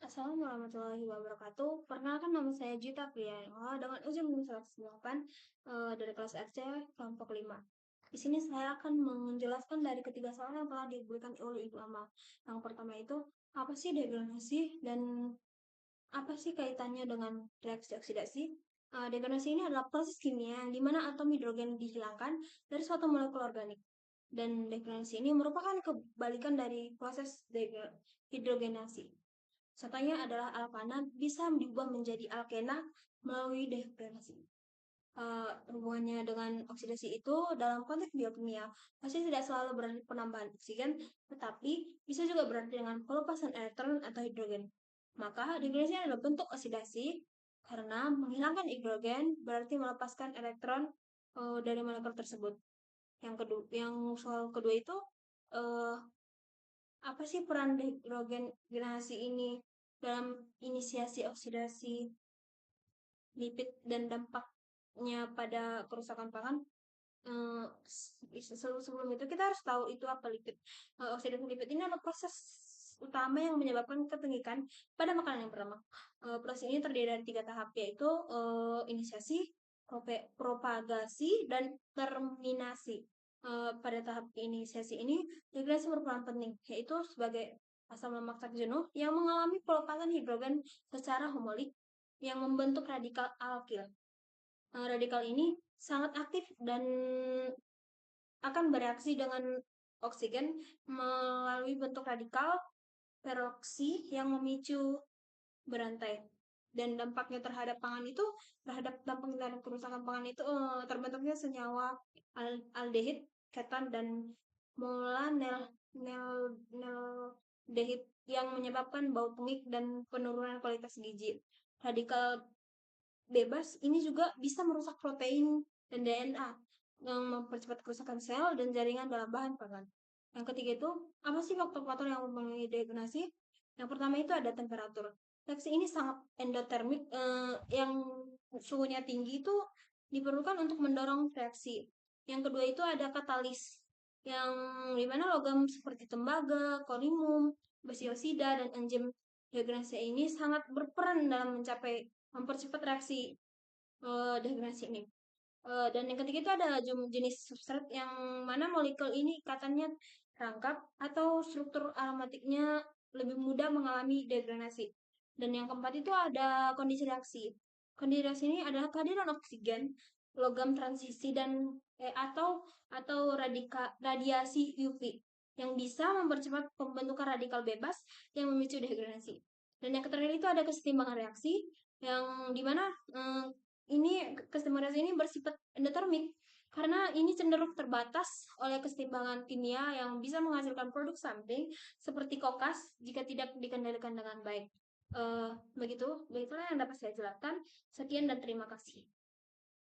Assalamualaikum warahmatullahi wabarakatuh. Perkenalkan nama saya Gita Priyanwa dengan ujian 108 dari kelas RC kelompok 5. Di sini saya akan menjelaskan dari ketiga soal yang telah diberikan oleh Ibu Amal. Yang pertama itu, apa sih degradasi dan apa sih kaitannya dengan reaksi oksidasi? Degradasi ini adalah proses kimia yang dimana atom hidrogen dihilangkan dari suatu molekul organik. Dan degradasi ini merupakan kebalikan dari proses hidrogenasi. Contohnya adalah alkana bisa diubah menjadi alkena melalui degradasi. Hubungannya dengan oksidasi itu dalam konteks biokimia pasti tidak selalu berarti penambahan oksigen, tetapi bisa juga berarti dengan pelepasan elektron atau hidrogen. Maka degradasi adalah bentuk oksidasi karena menghilangkan hidrogen berarti melepaskan elektron dari molekul tersebut. Yang soal kedua itu apa sih peran dehidrogenasi ini dalam inisiasi oksidasi lipid dan dampaknya pada kerusakan pangan? Sebelum itu kita harus tahu itu apa lipid. Oksidasi lipid ini adalah proses utama yang menyebabkan ketengikan pada makanan yang pertama. Proses ini terdiri dari 3 tahap, yaitu inisiasi, propagasi, dan terminasi. Pada tahap inisiasi ini, degradasi berperan penting, yaitu sebagai asam lemak tak jenuh yang mengalami pelepasan hidrogen secara homolik yang membentuk radikal alkil. Radikal ini sangat aktif dan akan bereaksi dengan oksigen melalui bentuk radikal peroksi yang memicu berantai. Dan dampaknya terhadap pangan itu, terhadap dampak dan kerusakan pangan itu terbentuknya senyawa aldehid, ketan, dan molanaldehid yang menyebabkan bau pengik dan penurunan kualitas gizi. Radikal bebas ini juga bisa merusak protein dan DNA yang mempercepat kerusakan sel dan jaringan dalam bahan pangan. Yang ketiga itu, apa sih faktor-faktor yang mempengaruhi degradasi? Yang pertama itu ada temperatur. Reaksi ini sangat endotermik, yang suhunya tinggi itu diperlukan untuk mendorong reaksi. Yang kedua itu ada katalis, yang dimana logam seperti tembaga, kolium, besi oksida, dan enzim degradasi ini sangat berperan dalam mempercepat reaksi degradasi ini. Dan yang ketiga itu ada jenis substrat yang mana molekul ini ikatannya rangkap atau struktur aromatiknya lebih mudah mengalami degradasi. Dan yang keempat itu ada kondisi reaksi. Kondisi reaksi ini adalah kehadiran oksigen, logam transisi dan atau radiasi UV yang bisa mempercepat pembentukan radikal bebas yang memicu degradasi. Dan yang terakhir itu ada kesetimbangan reaksi yang dimana ini kesetimbangan reaksi ini bersifat endotermik karena ini cenderung terbatas oleh kesetimbangan kimia yang bisa menghasilkan produk samping seperti kokas jika tidak dikendalikan dengan baik. Begitulah yang dapat saya jelaskan. Sekian dan terima kasih.